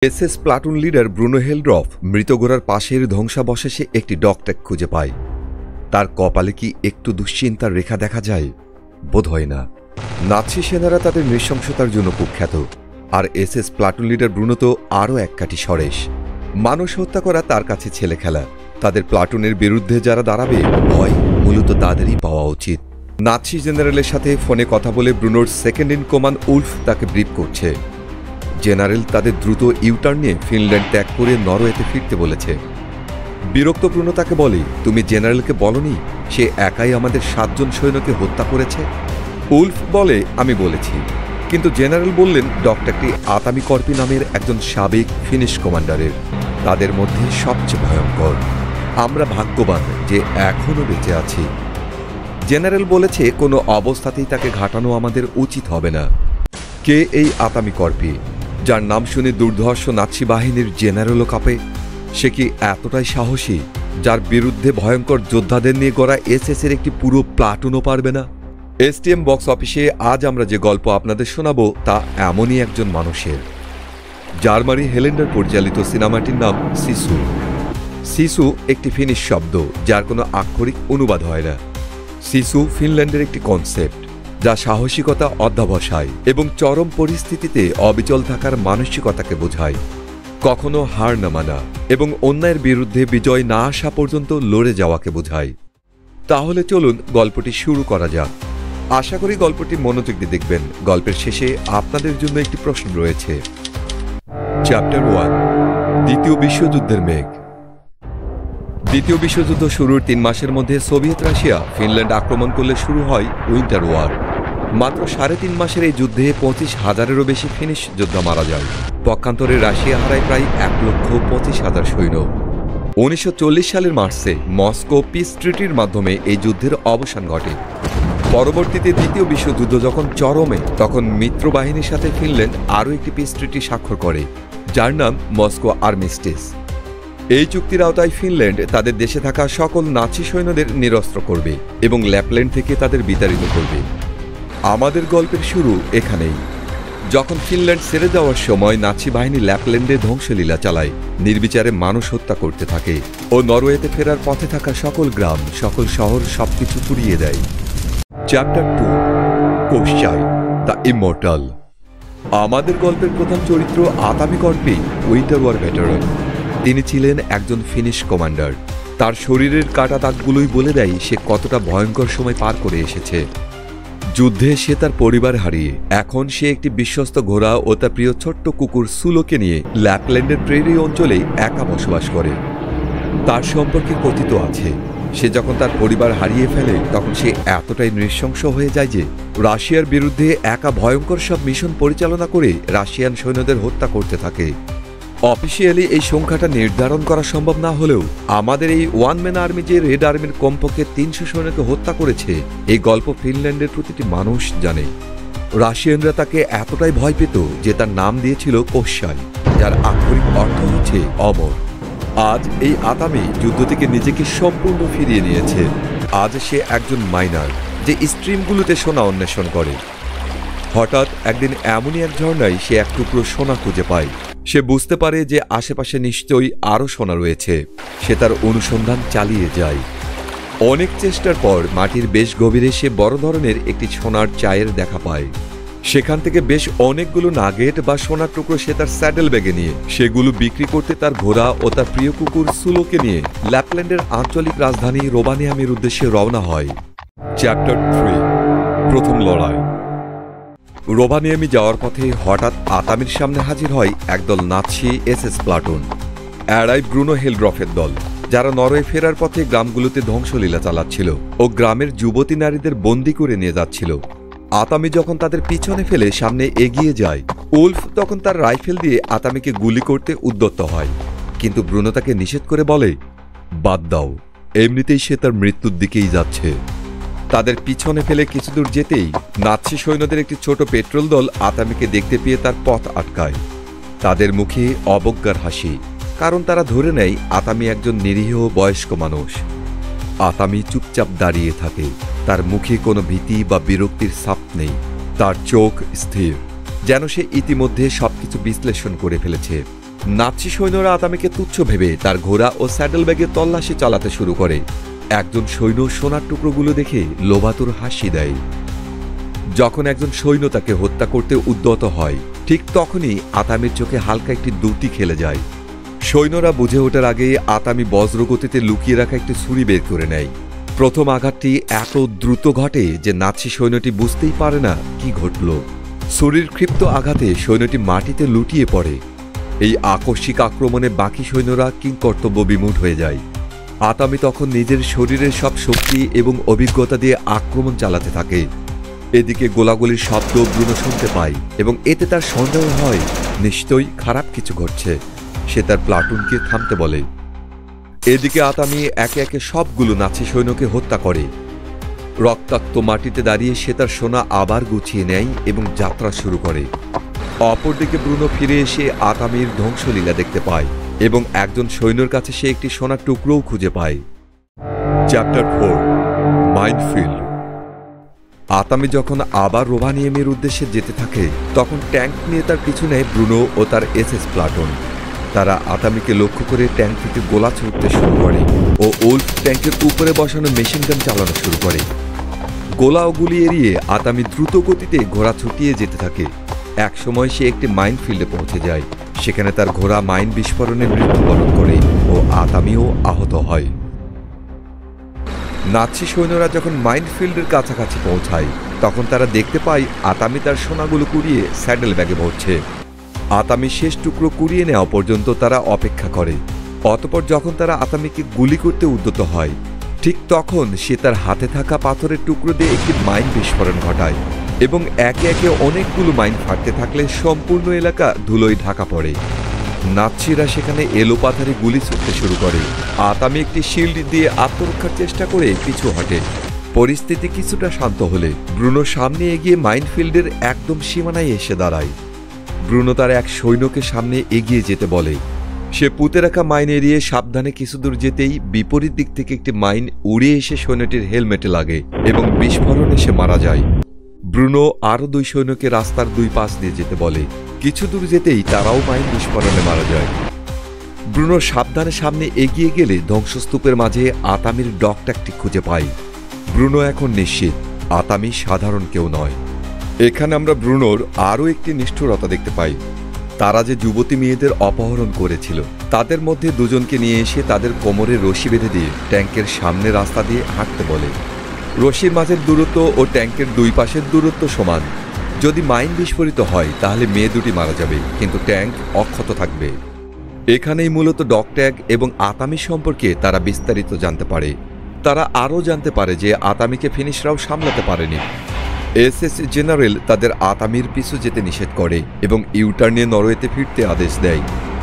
SS platoon leader Bruno হেলড্রফ মৃত ঘোড়ার পাশের ধ্বংসাবশেষে একটি ডগট্যাগ খুঁজে পায়। তার কপালে কি একটু দুশ্চিন্তার রেখা দেখা যায়? বোধহয় না। নাৎসি সেনারা তাদের নৃশংসতার জন্য কুখ্যাত, আর এসএস প্লাটুন লিডার ব্রুনো তো আরও এক কাঠি সরেস। মানুষ হত্যা করা তার কাছে ছেলে খেলা। তাদের প্লাটুনের বিরুদ্ধে যারা দাঁড়াবে, ভয় মূলত তাদেরই পাওয়া উচিত। নাৎসি জেনারেলের সাথে ফোনে কথা বলে ব্রুনোর সেকেন্ড ইন কমান্ড উলফ তাকে ব্রিফ করছে। জেনারেল তাদের দ্রুত ইউটার্ন নিয়ে ফিনল্যান্ড ত্যাগ করে নরওয়েতে ফিরতে বলেছে। বিরক্ত ব্রুনো তাকে বলে, তুমি জেনারেলকে বলনি সে একাই আমাদের 7 জন সৈন্যকে হত্যা করেছে? উলফ বলে, আমি বলেছি, কিন্তু জেনারেল বললেন ডক্টরটি আতামি কর্পি নামের একজন সাবেক ফিনিশ কমান্ডারের, তাদের মধ্যে সবচেয়ে ভয়ঙ্কর। আমরা ভাগ্যবান যে এখনও বেঁচে আছি। জেনারেল বলেছে কোনো অবস্থাতেই তাকে ঘাটানো আমাদের উচিত হবে না। কে এই আতামি কর্পি, যার নাম শুনে দুর্ধর্ষ নাৎসি বাহিনীর জেনারেলও কাঁপে? সে কি এতটাই সাহসী যার বিরুদ্ধে ভয়ঙ্কর যোদ্ধাদের নিয়ে গড়া এসএস এর একটি পুরো প্লাটুনও পারবে না? এসটিএম বক্স অফিসে আজ আমরা যে গল্প আপনাদের শোনাবো তা এমনই একজন মানুষের। জার্মানি হেলেন্ডার পরিচালিত সিনেমাটির নাম সিসু। সিসু একটি ফিনিশ শব্দ যার কোনো আক্ষরিক অনুবাদ হয় না। সিসু ফিনল্যান্ডের একটি কনসেপ্ট যা সাহসিকতা, অধ্যবসায় এবং চরম পরিস্থিতিতে অবিচল থাকার মানসিকতাকে বোঝায়। কখনো হার না মানা এবং অন্যায়ের বিরুদ্ধে বিজয় না আসা পর্যন্ত লড়ে যাওয়াকে বোঝায়। তাহলে চলুন গল্পটি শুরু করা যাক। আশা করি গল্পটি মনোযোগ দিয়ে দেখবেন। গল্পের শেষে আপনাদের জন্য একটি প্রশ্ন রয়েছে। চ্যাপ্টার 1, দ্বিতীয় বিশ্বযুদ্ধের মেঘ। দ্বিতীয় বিশ্বযুদ্ধ শুরুর 3 মাসের মধ্যে সোভিয়েত রাশিয়া ফিনল্যান্ড আক্রমণ করলে শুরু হয় উইন্টার ওয়ার। মাত্র 3.5 মাসের এই যুদ্ধে 25,000-এরও বেশি ফিনিশ যোদ্ধা মারা যায়। পক্ষান্তরে রাশিয়া হারায় প্রায় 1,25,000 সৈন্য। 1940 সালের মার্চে মস্কো পিস ট্রিটির মাধ্যমে এই যুদ্ধের অবসান ঘটে। পরবর্তীতে দ্বিতীয় বিশ্বযুদ্ধ যখন চরমে, তখন মিত্র বাহিনীর সাথে ফিনল্যান্ড আরও একটি পিস ট্রিটি স্বাক্ষর করে, যার নাম মস্কো আর্মিস্টিস। এই চুক্তির আওতায় ফিনল্যান্ড তাদের দেশে থাকা সকল নাৎসি সৈন্যদের নিরস্ত্র করবে এবং ল্যাপল্যান্ড থেকে তাদের বিতাড়িত করবে। আমাদের গল্পের শুরু এখানেই। যখন ফিনল্যান্ড ছেড়ে যাওয়ার সময় নাৎসি বাহিনী ল্যাপল্যান্ডে ধ্বংসলীলা চালায়, নির্বিচারে মানুষ হত্যা করতে থাকে ও নরওয়েতে ফেরার পথে থাকা সকল গ্রাম, সকল শহর সবকিছু পুড়িয়ে দেয়। Chapter 2, Koschei the Immortal. আমাদের গল্পের প্রধান চরিত্র Aatami Korpi Winter War veteran. তিনি ছিলেন একজন ফিনিশ কমান্ডার। তার শরীরের কাটা দাগগুলোই বলে দেয় সে কতটা ভয়ঙ্কর সময় পার করে এসেছে। যুদ্ধে সে তার পরিবার হারিয়ে এখন সে একটি বিশ্বস্ত ঘোড়া ও তার প্রিয় ছোট্ট কুকুর সুলোকে নিয়ে ল্যাপল্যান্ডের প্রেরি অঞ্চলে একা বসবাস করে। তার সম্পর্কে কথিত আছে, সে যখন তার পরিবার হারিয়ে ফেলে তখন সে এতটাই নৃশংস হয়ে যায় যে রাশিয়ার বিরুদ্ধে একা ভয়ঙ্কর সব মিশন পরিচালনা করে রাশিয়ান সৈন্যদের হত্যা করতে থাকে। অফিসিয়ালি এই সংখ্যাটা নির্ধারণ করা সম্ভব না হলেও আমাদের এই ওয়ান ম্যান আর্মি যে রেড আর্মির কমপক্ষে 300 সৈন্যকে হত্যা করেছে, এই গল্প ফিনল্যান্ডের প্রতিটি মানুষ জানে। রাশিয়ানরা তাকে এতটাই ভয় পেত যে তার নাম দিয়েছিল কোশ্চাই, যার আক্ষরিক অর্থ হচ্ছে অমর। আজ এই আতামি যুদ্ধ থেকে নিজেকে সম্পূর্ণ ফিরিয়ে নিয়েছে। আজ সে একজন মাইনার যে স্ট্রিমগুলোতে সোনা অন্বেষণ করে। হঠাৎ একদিন এমনই এক ঝর্ণায় সে এক টুকরো সোনা খুঁজে পায়। সে বুঝতে পারে যে আশেপাশে নিশ্চয়ই আরও সোনা রয়েছে। সে তার অনুসন্ধান চালিয়ে যায়। অনেক চেষ্টার পর মাটির বেশ গভীরে সে বড় ধরনের একটি সোনার চায়ের দেখা পায়। সেখান থেকে বেশ অনেকগুলো নাগেট বা সোনার টুকরো সে তার স্যাডেল ব্যাগে নিয়ে সেগুলো বিক্রি করতে তার ঘোড়া ও তার প্রিয় কুকুর সুলোকে নিয়ে ল্যাপল্যান্ডের আঞ্চলিক রাজধানী রোভানিয়ামের উদ্দেশ্যে রওনা হয়। চ্যাপ্টার 3, প্রথম লড়াই। রোভানিয়ামি যাওয়ার পথে হঠাৎ আতামির সামনে হাজির হয় একদল নাৎসি এসএস প্লাটুন। এরাই ব্রুনো হেলড্রফের দল, যারা নরওয়ে ফেরার পথে গ্রামগুলোতে ধ্বংসলীলা চালাচ্ছিল ও গ্রামের যুবতী নারীদের বন্দী করে নিয়ে যাচ্ছিল। আতামি যখন তাদের পিছনে ফেলে সামনে এগিয়ে যায়, উলফ তখন তার রাইফেল দিয়ে আতামিকে গুলি করতে উদ্যত হয়, কিন্তু ব্রুনো তাকে নিষেধ করে বলে, বাদ দাও, এমনিতেই সে তার মৃত্যুর দিকেই যাচ্ছে। তাদের পিছনে ফেলে কিছু দূর যেতেই নাৎসি সৈন্যদের একটি ছোট পেট্রোল দল আতামিকে দেখতে পেয়ে তার পথ আটকায়। তাদের মুখে অবজ্ঞার হাসি, কারণ তারা ধরে নেয় আতামি একজন নিরীহ বয়স্ক মানুষ। আতামি চুপচাপ দাঁড়িয়ে থাকে, তার মুখে কোনো ভীতি বা বিরক্তির ছাপ নেই। তার চোখ স্থির, যেন সে ইতিমধ্যে সবকিছু বিশ্লেষণ করে ফেলেছে। নাৎসি সৈন্যরা আতামিকে তুচ্ছ ভেবে তার ঘোড়া ও স্যাডেল ব্যাগে তল্লাশি চালাতে শুরু করে। একজন সৈন্য সোনার টুকরোগুলো দেখে লোভাতুর হাসি দেয়। যখন একজন সৈন্য তাকে হত্যা করতে উদ্যত হয়, ঠিক তখনই আতামির চোখে হালকা একটি দ্যুতি খেলে যায়। সৈন্যরা বুঝে ওঠার আগে আতামি বজ্রগতিতে লুকিয়ে রাখা একটি ছুরি বের করে নেয়। প্রথম আঘাতটি এত দ্রুত ঘটে যে নাৎসি সৈন্যটি বুঝতেই পারে না কি ঘটল। ছুরির ক্ষিপ্ত আঘাতে সৈন্যটি মাটিতে লুটিয়ে পড়ে। এই আকস্মিক আক্রমণে বাকি সৈন্যরা কিংকর্তব্য বিমূঢ় হয়ে যায়। আতামি তখন নিজের শরীরের সব শক্তি এবং অভিজ্ঞতা দিয়ে আক্রমণ চালাতে থাকে। এদিকে গোলাগুলির শব্দ ব্রুনো শুনতে পায় এবং এতে তার সন্দেহ হয় নিশ্চয়ই খারাপ কিছু ঘটছে। সে তার প্লাটুনকে থামতে বলে। এদিকে আতামি একে একে সবগুলো নাৎসি সৈন্যকে হত্যা করে। রক্তাক্ত মাটিতে দাঁড়িয়ে সে তার সোনা আবার গুছিয়ে নেয় এবং যাত্রা শুরু করে। অপরদিকে ব্রুনো ফিরে এসে আতামির ধ্বংসলীলা দেখতে পায় এবং একজন সৈন্যর কাছে সে একটি সোনার টুকরোও খুঁজে পায়। Chapter 4 minefield. আতামি যখন আবার রোভানিয়ামের উদ্দেশ্যে যেতে থাকে, তখন ট্যাঙ্ক নিয়ে তার পিছু নেয় ব্রুনো ও তার এসএস প্লাটুন। তারা আতামিকে লক্ষ্য করে ট্যাঙ্ক থেকে গোলা ছুটতে শুরু করে ও ওল্ফ ট্যাঙ্কের উপরে বসানো মেশিন গান চালানো শুরু করে। গোলা ও গুলি এড়িয়ে আতামি দ্রুত গতিতে ঘোড়া ছুটিয়ে যেতে থাকে। একসময় সে একটি মাইনফিল্ডে পৌঁছে যায়। সেখানে তার ঘোড়া মাইন বিস্ফোরণে মৃত্যুবরণ করে ও আতামিও আহত হয়। নাৎসি সৈন্যরা যখন মাইনফিল্ডের কাছাকাছি পৌঁছায়, তখন তারা দেখতে পায় আতামি তার সোনাগুলো কুড়িয়ে স্যাডেল ব্যাগে ভরছে। আতামি শেষ টুকরো কুড়িয়ে নেওয়া পর্যন্ত তারা অপেক্ষা করে। অতঃপর যখন তারা আতামিকে গুলি করতে উদ্যত হয়, ঠিক তখন সে তার হাতে থাকা পাথরের টুকরো দিয়ে একটি মাইন বিস্ফোরণ ঘটায় এবং একে একে অনেকগুলো মাইন ফাটতে থাকলে সম্পূর্ণ এলাকা ধুলোয় ঢাকা পড়ে। নাৎসিরা সেখানে এলোপাথারি গুলি ছুটতে শুরু করে। আতামি একটি শিল্ড দিয়ে আত্মরক্ষার চেষ্টা করে পিছু হটে। পরিস্থিতি কিছুটা শান্ত হলে ব্রুনো সামনে এগিয়ে মাইনফিল্ডের একদম সীমানায় এসে দাঁড়ায়। ব্রুনো তার এক সৈন্যকে সামনে এগিয়ে যেতে বলে। সে পুঁতে রাখা মাইন এড়িয়ে সাবধানে কিছু দূর যেতেই বিপরীত দিক থেকে একটি মাইন উড়ে এসে সৈন্যটির হেলমেটে লাগে এবং বিস্ফোরণে সে মারা যায়। ব্রুনো আরও 2 সৈন্যকে রাস্তার 2 পাশ দিয়ে যেতে বলে। কিছু দূর যেতেই তারাও মাইন বিস্ফোরণে মারা যায়। ব্রুনো সাবধানে সামনে এগিয়ে গেলে ধ্বংসস্তূপের মাঝে আতামির ডগ ট্যাগটি খুঁজে পায়। ব্রুনো এখন নিশ্চিত আতামি সাধারণ কেউ নয়। এখানে আমরা ব্রুনোর আরও একটি নিষ্ঠুরতা দেখতে পাই। তারা যে যুবতী মেয়েদের অপহরণ করেছিল, তাদের মধ্যে 2 জনকে নিয়ে এসে তাদের কোমরে রশি বেঁধে দিয়ে ট্যাঙ্কের সামনে রাস্তা দিয়ে হাঁটতে বলে। রশির মাঝের দূরত্ব ও ট্যাঙ্কের 2 পাশের দূরত্ব সমান। যদি মাইন বিস্ফোরিত হয় তাহলে মেয়ে দুটি মারা যাবে, কিন্তু ট্যাঙ্ক অক্ষত থাকবে। এখানেই মূলত ডগ ট্যাগ এবং আতামি সম্পর্কে তারা বিস্তারিত জানতে পারে। তারা আরও জানতে পারে যে আতামিকে ফিনিশরাও সামলাতে পারেনি। এসএস জেনারেল তাদের আতামির পিছু যেতে নিষেধ করে এবং ইউটার্ন নিয়ে নরওয়েতে ফিরতে আদেশ দেয়।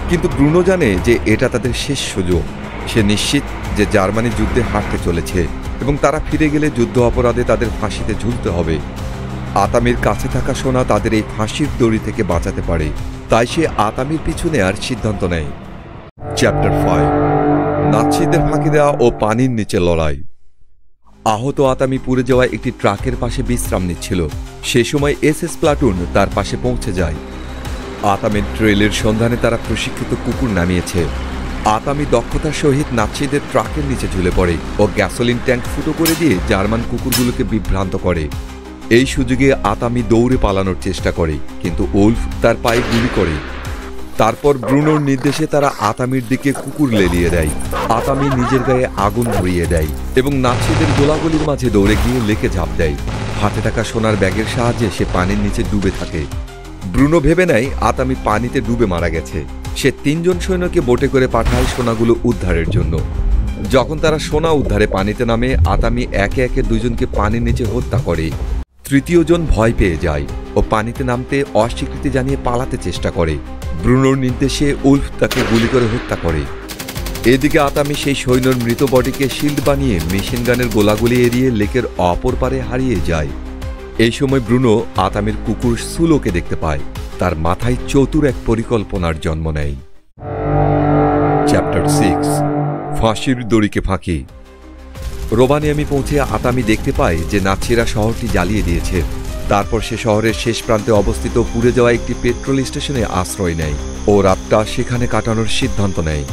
কিন্তু ব্রুনো জানে যে এটা তাদের শেষ সুযোগ। সে নিশ্চিত যে জার্মানি যুদ্ধে হারতে চলেছে এবং তারা ফিরে গেলে যুদ্ধ অপরাধে তাদের ফাঁসিতে ঝুলতে হবে। আতামির কাছে থাকা সোনা তাদের এই ফাঁসির দড়ি থেকে বাঁচাতে পারে, তাই সে আতামির পিছু নেয়ার সিদ্ধান্ত নেয়। চ্যাপ্টার 5 নাৎসিদের ফাঁকি দেওয়া ও পানির নিচে লড়াই। আহত আতামি পুড়ে যাওয়া একটি ট্রাকের পাশে বিশ্রাম নিচ্ছিল। সে সময় এসএস প্লাটুন তার পাশে পৌঁছে যায়। আতামির ট্রেলের সন্ধানে তারা প্রশিক্ষিত কুকুর নামিয়েছে। আতামি দক্ষতার সহিত নাৎসিদের ট্রাকের নিচে ঝুলে পড়ে ও গ্যাসোলিন ট্যাঙ্ক ফুটো করে দিয়ে জার্মান কুকুরগুলোকে বিভ্রান্ত করে। এই সুযোগে আতামি দৌড়ে পালানোর চেষ্টা করে, কিন্তু ওল্ফ তার পায়ে গুলি করে। তারপর ব্রুনোর নির্দেশে তারা আতামির দিকে কুকুর লেলিয়ে দেয়। আতামি নিজের গায়ে আগুন ধরিয়ে দেয় এবং নাৎসিদের গোলাগুলির মাঝে দৌড়ে গিয়ে লেকে ঝাঁপ দেয়। হাতে থাকা সোনার ব্যাগের সাহায্যে সে পানির নিচে ডুবে থাকে। ব্রুনো ভেবে নেয় আতামি পানিতে ডুবে মারা গেছে। সে 3 জন সৈন্যকে বোটে করে পাঠায় সোনাগুলো উদ্ধারের জন্য। যখন তারা সোনা উদ্ধারে পানিতে নামে, আতামি একে একে 2 জনকে পানির নিচে হত্যা করে। 3য় জন ভয় পেয়ে যায় ও পানিতে নামতে অস্বীকৃতি জানিয়ে পালাতে চেষ্টা করে। ব্রুনোর নির্দেশে উল্ফ তাকে গুলি করে হত্যা করে। এদিকে আতামি সেই সৈন্যর মৃত বডিকে শিল্ড বানিয়ে মেশিন গানের গোলাগুলি এড়িয়ে লেকের অপর পারে হারিয়ে যায়। এই সময় ব্রুনো আতামির কুকুর সুলোকে দেখতে পায়। তার মাথায় চতুর এক পরিকল্পনার জন্ম নেয়। চ্যাপ্টার 6 ফাঁসির দড়িকে ফাঁকি। রোভানিয়ামে পৌঁছে আতামি দেখতে পায় যে নাৎসিরা শহরটি জ্বালিয়ে দিয়েছে। তারপর সে শহরের শেষ প্রান্তে অবস্থিত পুড়ে যাওয়া একটি পেট্রোল স্টেশনে আশ্রয় নেয় ও রাতটা সেখানে কাটানোর সিদ্ধান্ত নেয়।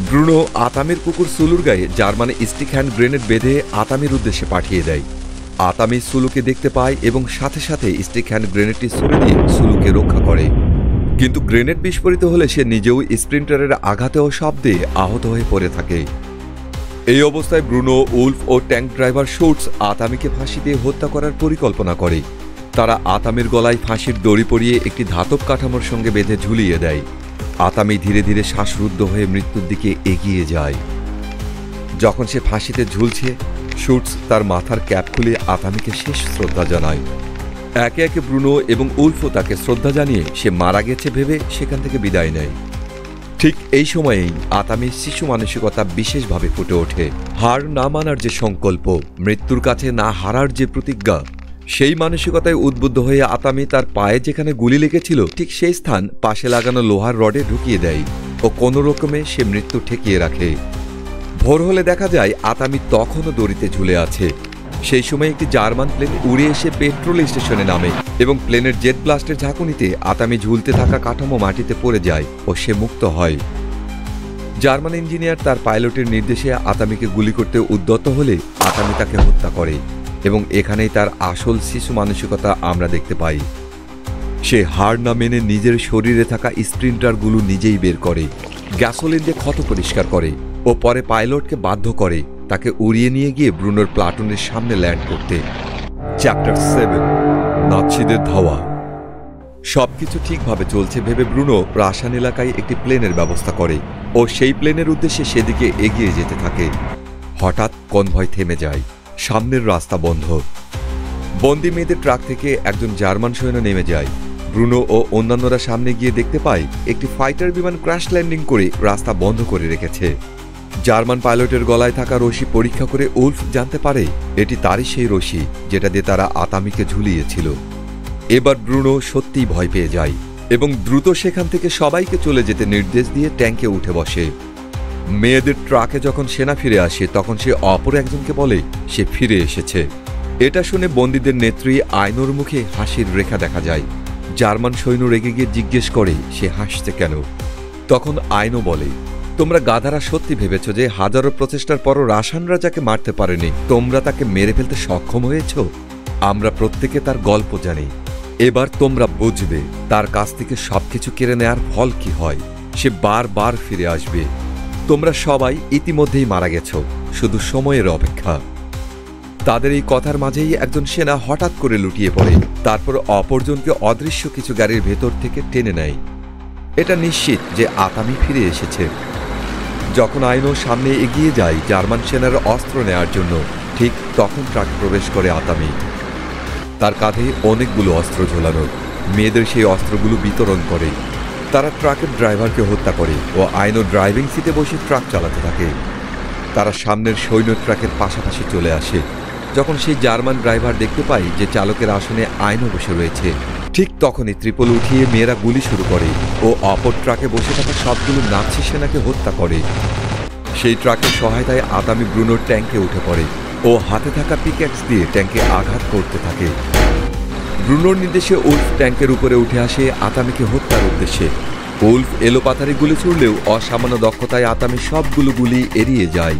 ব্রুনো আতামির কুকুর সুলুর গায়ে জার্মানি স্টিক হ্যান্ড গ্রেনেড বেঁধে আতামির উদ্দেশ্যে পাঠিয়ে দেয়। আতামি সুলুকে দেখতে পায় এবং সাথে সাথে স্টিক হ্যান্ড গ্রেনেডটি ছুড়ে দিয়ে সুলুকে রক্ষা করে, কিন্তু গ্রেনেড বিস্ফোরিত হলে সে নিজেও স্প্রিন্টারের আঘাতে ও শব্দে আহত হয়ে পড়ে থাকে। এই অবস্থায় ব্রুনো, উলফ ও ট্যাঙ্ক ড্রাইভার শুটস আতামিকে ফাঁসি দিয়ে হত্যা করার পরিকল্পনা করে। তারা আতামির গলায় ফাঁসির দড়ি পরিয়ে একটি ধাতব কাঠামোর সঙ্গে বেঁধে ঝুলিয়ে দেয়। আতামি ধীরে ধীরে শ্বাসরুদ্ধ হয়ে মৃত্যুর দিকে এগিয়ে যায়। যখন সে ফাঁসিতে ঝুলছে, শুটস তার মাথার ক্যাপ খুলে আতামিকে শেষ শ্রদ্ধা জানায়। একে একে ব্রুনো এবং উলফও তাকে শ্রদ্ধা জানিয়ে সে মারা গেছে ভেবে সেখান থেকে বিদায় নেয়। ঠিক এই সময়েই আতামির শিশু মানসিকতা বিশেষভাবে ফুটে ওঠে। হার না মানার যে সংকল্প, মৃত্যুর কাছে না হারার যে প্রতিজ্ঞা, সেই মানসিকতায় উদ্বুদ্ধ হয়ে আতামি তার পায়ে যেখানে গুলি লেগেছিল ঠিক সেই স্থান পাশে লাগানো লোহার রডে ঢুকিয়ে দেয় ও কোনো রকমে সে মৃত্যু ঠেকিয়ে রাখে। ভোর হলে দেখা যায় আতামি তখনও দড়িতে ঝুলে আছে। সেই সময় একটি জার্মান প্লেন উড়ে এসে পেট্রোল স্টেশনে নামে এবং প্লেনের জেট ব্লাস্টের ঝাঁকুনিতে আতামি ঝুলতে থাকা কাঠামো মাটিতে পড়ে যায় ও সে মুক্ত হয়। জার্মান ইঞ্জিনিয়ার তার পাইলটের নির্দেশে আতামিকে গুলি করতে উদ্যত হলে আতামি তাকে হত্যা করে এবং এখানেই তার আসল শিশু মানসিকতা আমরা দেখতে পাই। সে হার না মেনে নিজের শরীরে থাকা স্প্রিন্টারগুলো নিজেই বের করে, গ্যাসোলিন দিয়ে ক্ষত পরিষ্কার করে ও পরে পাইলটকে বাধ্য করে তাকে উড়িয়ে নিয়ে গিয়ে ব্রুনোর প্লাটুনের সামনে ল্যান্ড করতে। চ্যাপ্টার 7, নাৎসিদের ধাওয়া। সবকিছু ঠিকভাবে চলছে ভেবে ব্রুনো রাশান এলাকায় একটি প্লেনের ব্যবস্থা করে ও সেই প্লেনের উদ্দেশ্যে সেদিকে এগিয়ে যেতে থাকে। হঠাৎ কনভয় থেমে যায়, সামনের রাস্তা বন্ধ। বন্দি মেয়েদের ট্রাক থেকে একজন জার্মান সৈন্য নেমে যায়। ব্রুনো ও অন্যান্যরা সামনে গিয়ে দেখতে পায় একটি ফাইটার বিমান ক্র্যাশ ল্যান্ডিং করে রাস্তা বন্ধ করে রেখেছে। জার্মান পাইলটের গলায় থাকা রশি পরীক্ষা করে উলফ জানতে পারে এটি তারই সেই রশি যেটা দিয়ে তারা আতামিকে ঝুলিয়েছিল। এবার ব্রুনো সত্যিই ভয় পেয়ে যায় এবং দ্রুত সেখান থেকে সবাইকে চলে যেতে নির্দেশ দিয়ে ট্যাঙ্কে উঠে বসে। মেয়েদের ট্রাকে যখন সেনা ফিরে আসে তখন সে অপর একজনকে বলে সে ফিরে এসেছে। এটা শুনে বন্দীদের নেত্রী আইনোর মুখে হাসির রেখা দেখা যায়। জার্মান সৈন্য রেগে গিয়ে জিজ্ঞেস করে সে হাসছে কেন। তখন আইনো বলে, তোমরা গাধারা সত্যি ভেবেছ যে হাজারো প্রচেষ্টার পরও রাশানরা যাকে মারতে পারেনি তোমরা তাকে মেরে ফেলতে সক্ষম হয়েছ? আমরা প্রত্যেকে তার গল্প জানি। এবার তোমরা বুঝবে তার কাছ থেকে সবকিছু কেড়ে নেয়ার ফল কি হয়। সে বারবার ফিরে আসবে। তোমরা সবাই ইতিমধ্যেই মারা গেছ, শুধু সময়ের অপেক্ষা। তাদের এই কথার মাঝেই একজন সেনা হঠাৎ করে লুটিয়ে পড়ে, তারপর অপরজনকে অদৃশ্য কিছু গাড়ির ভেতর থেকে টেনে নেয়। এটা নিশ্চিত যে আতামি ফিরে এসেছে। যখন আইনো সামনে এগিয়ে যায় জার্মান সেনার অস্ত্র নেয়ার জন্য, ঠিক তখন ট্রাকে প্রবেশ করে আতামি। তার কাঁধে অনেকগুলো অস্ত্র ঝোলানো। মেয়েদের সেই অস্ত্রগুলো বিতরণ করে। তারা ট্রাকের ড্রাইভারকে হত্যা করে ও আইনো ড্রাইভিং সিটে বসে ট্রাক চালাতে থাকে। তারা সামনের সৈন্য ট্রাকের পাশাপাশি চলে আসে। যখন সেই জার্মান ড্রাইভার দেখতে পায় যে চালকের আসনে আইনো বসে রয়েছে, ঠিক তখনই ত্রিপল উঠিয়ে মেয়েরা গুলি শুরু করে ও অপর ট্রাকে বসে থাকা সবগুলো নাৎসি সেনাকে হত্যা করে। সেই ট্রাকের সহায়তায় আতামি ব্রুনোর ট্যাঙ্কে উঠে পড়ে ও হাতে থাকা পিক্যাক্স দিয়ে ট্যাঙ্কে আঘাত করতে থাকে। ব্রুনোর নির্দেশে উলফ ট্যাঙ্কের উপরে উঠে আসে আতামিকে হত্যার উদ্দেশ্যে। উলফ এলোপাথারি গুলি ছুড়লেও অসামান্য দক্ষতায় আতামি সবগুলো গুলি এড়িয়ে যায়।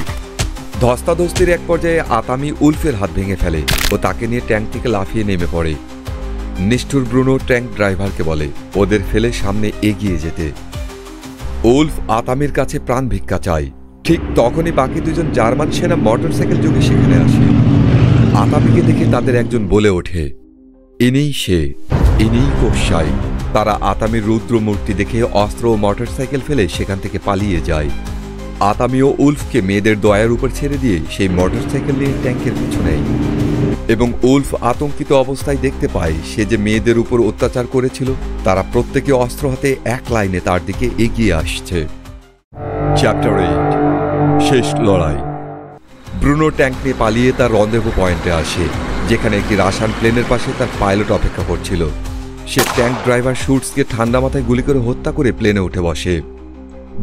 ধস্তাধস্তির এক পর্যায়ে আতামি উলফের হাত ভেঙে ফেলে ও তাকে নিয়ে ট্যাঙ্ক থেকে লাফিয়ে নেমে পড়ে। নিষ্ঠুর ব্রুনো ট্যাঙ্ক ড্রাইভারকে বলে ওদের ফেলে সামনে এগিয়ে যেতে। উলফ আতামির কাছে প্রাণ ভিক্ষা চায়। ঠিক তখনই বাকি দুজন জার্মান সেনা মোটরসাইকেল যোগে সেখানে আসে। আতামিকে দেখে তাদের একজন বলে ওঠে, ইনিই সে, ইনিই কোষাই। তারা আতামির রুদ্র মূর্তি দেখে অস্ত্র ও মোটরসাইকেল ফেলে সেখান থেকে পালিয়ে যায়। আতামি ও উলফকে মেয়েদের দয়ার উপর ছেড়ে দিয়ে সেই মোটরসাইকেল নিয়ে ট্যাঙ্কের পিছু নেয় এবং উলফ আতঙ্কিত অবস্থায় দেখতে পায় সে যে মেয়েদের উপর অত্যাচার করেছিল তারা প্রত্যেকে অস্ত্র হাতে এক লাইনে তার দিকে এগিয়ে আসছে। চ্যাপ্টার 8, শেষ লড়াই। ব্রুনো ট্যাঙ্ক নিয়ে পালিয়ে তার রন্দেভু পয়েন্টে আসে, যেখানে একটি রাশান প্লেনের পাশে তার পাইলট অপেক্ষা করছিল। সে ট্যাঙ্ক ড্রাইভার শুটসকে ঠান্ডা মাথায় গুলি করে হত্যা করে প্লেনে উঠে বসে।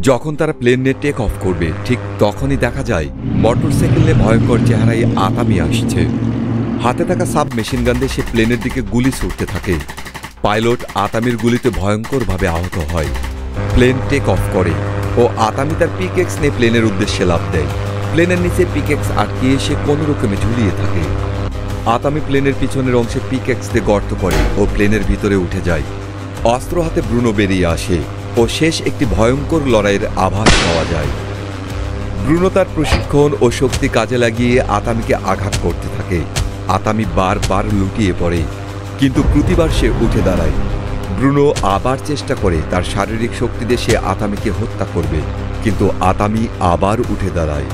যখন তারা প্লেন নিয়ে টেক অফ করবে ঠিক তখনই দেখা যায় মোটরসাইকেল নিয়ে ভয়ঙ্কর চেহারায় আতামি আসছে। হাতে থাকা সাব মেশিন গান দিয়ে সে প্লেনের দিকে গুলি ছুটতে থাকে। পাইলট আতামির গুলিতে ভয়ঙ্করভাবে আহত হয়। প্লেন টেক অফ করে ও আতামি তার পিকেক্স নিয়ে প্লেনের উদ্দেশ্যে লাফ দেয়। প্লেনের নিচে পিকেক্স আটকিয়ে সে কোনো রকমে ঝুলিয়ে থাকে। আতামি প্লেনের পিছনের অংশে পিকেক্স দিয়ে গর্ত করে ও প্লেনের ভিতরে উঠে যায়। অস্ত্র হাতে ব্রুনো বেরিয়ে আসে ও শেষ একটি ভয়ঙ্কর লড়াইয়ের আভাস পাওয়া যায়। ব্রুনো তার প্রশিক্ষণ ও শক্তি কাজে লাগিয়ে আতামিকে আঘাত করতে থাকে। আতামি বারবার লুটিয়ে পড়ে, কিন্তু প্রতিবার সে উঠে দাঁড়ায়। ব্রুনো আবার চেষ্টা করে তার শারীরিক শক্তি দিয়ে সে আতামিকে হত্যা করবে, কিন্তু আতামি আবার উঠে দাঁড়ায়।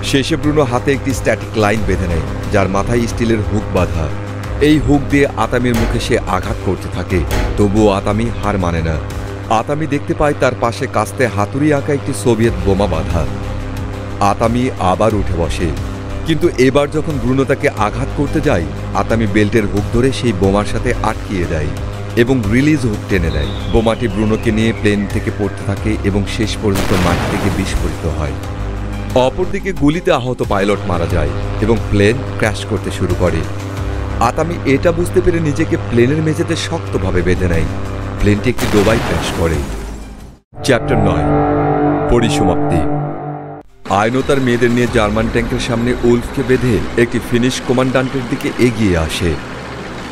শেষে ব্রুনো হাতে একটি স্ট্যাটিক লাইন বেঁধে নেয়, যার মাথায় স্টিলের হুক বাঁধা। এই হুক দিয়ে আতামির মুখে সে আঘাত করতে থাকে, তবুও আতামি হার মানে না। আতামি দেখতে পায় তার পাশে কাস্তে হাতুড়ি আঁকা একটি সোভিয়েত বোমা বাঁধা। আতামি আবার উঠে বসে, কিন্তু এবার যখন ব্রুনো তাকে আঘাত করতে যায়, আতামি বেল্টের হুক ধরে সেই বোমার সাথে আটকিয়ে দেয় এবং রিলিজ হুক টেনে দেয়। বোমাটি ব্রুনোকে নিয়ে প্লেন থেকে পড়তে থাকে এবং শেষ পর্যন্ত মাটি থেকে বিস্ফোরিত হয়। অপরদিকে গুলিতে আহত পাইলট মারা যায় এবং প্লেন ক্র্যাশ করতে শুরু করে। আতামি এটা বুঝতে পেরে নিজেকে প্লেনের মেঝেতে শক্তভাবে বেঁধে নেয়। প্লেনটি একটি ডোবায় ক্র্যাশ করে। চ্যাপ্টার 9, পরিসমাপ্তি। আয়নো তার মেয়েদের নিয়ে জার্মান ট্যাঙ্কের সামনে উলফকে বেঁধে একটি ফিনিশ কমান্ডান্টের দিকে এগিয়ে আসে।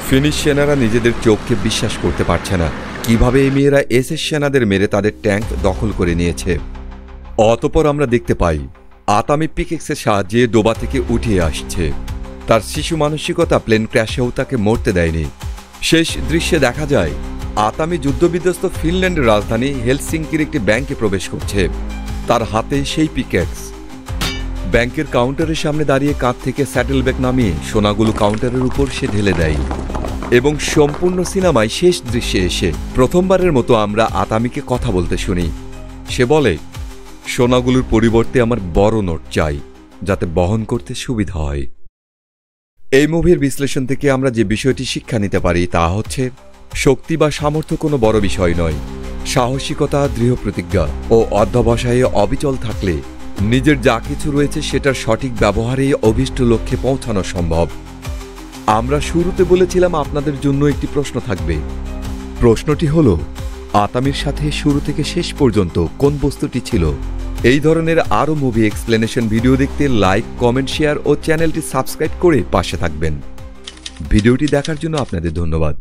ফিনিশ সেনারা নিজেদের চোখকে বিশ্বাস করতে পারছে না কিভাবে এই মেয়েরা এসএস সেনাদের মেরে তাদের ট্যাঙ্ক দখল করে নিয়েছে। অতঃপর আমরা দেখতে পাই আতামি পিকেক্সের সাহায্যে ডোবা থেকে উঠে আসছে। তার শিশু মানসিকতা প্লেন ক্র্যাশেও তাকে মরতে দেয়নি। শেষ দৃশ্যে দেখা যায় আতামি যুদ্ধবিধ্বস্ত ফিনল্যান্ডের রাজধানী হেলসিঙ্কির একটি ব্যাংকে প্রবেশ করছে। তার হাতে সেই পিকেক্স। ব্যাংকের কাউন্টারের সামনে দাঁড়িয়ে কাঁধ থেকে স্যাটেল ব্যাগ নামিয়ে সোনাগুলো কাউন্টারের উপর সে ঢেলে দেয়। এবং সম্পূর্ণ সিনেমায় শেষ দৃশ্যে এসে প্রথমবারের মতো আমরা আতামিকে কথা বলতে শুনি। সে বলে, সোনাগুলোর পরিবর্তে আমার বড় নোট চাই, যাতে বহন করতে সুবিধা হয়। এই মুভির বিশ্লেষণ থেকে আমরা যে বিষয়টি শিক্ষা নিতে পারি তা হচ্ছে, শক্তি বা সামর্থ্য কোনো বড় বিষয় নয়। সাহসিকতা, দৃঢ় প্রতিজ্ঞা ও অধ্যবসায়ে অবিচল থাকলে নিজের যা কিছু রয়েছে সেটার সঠিক ব্যবহারেই অভীষ্ট লক্ষ্যে পৌঁছানো সম্ভব। আমরা শুরুতে বলেছিলাম আপনাদের জন্য একটি প্রশ্ন থাকবে। প্রশ্নটি হল, আতামির সাথে শুরু থেকে শেষ পর্যন্ত কোন বস্তুটি ছিল? এই ধরনের আরও মুভি এক্সপ্লেনেশন ভিডিও দেখতে লাইক, কমেন্ট, শেয়ার ও চ্যানেলটি সাবস্ক্রাইব করে পাশে থাকবেন। ভিডিওটি দেখার জন্য আপনাদের ধন্যবাদ।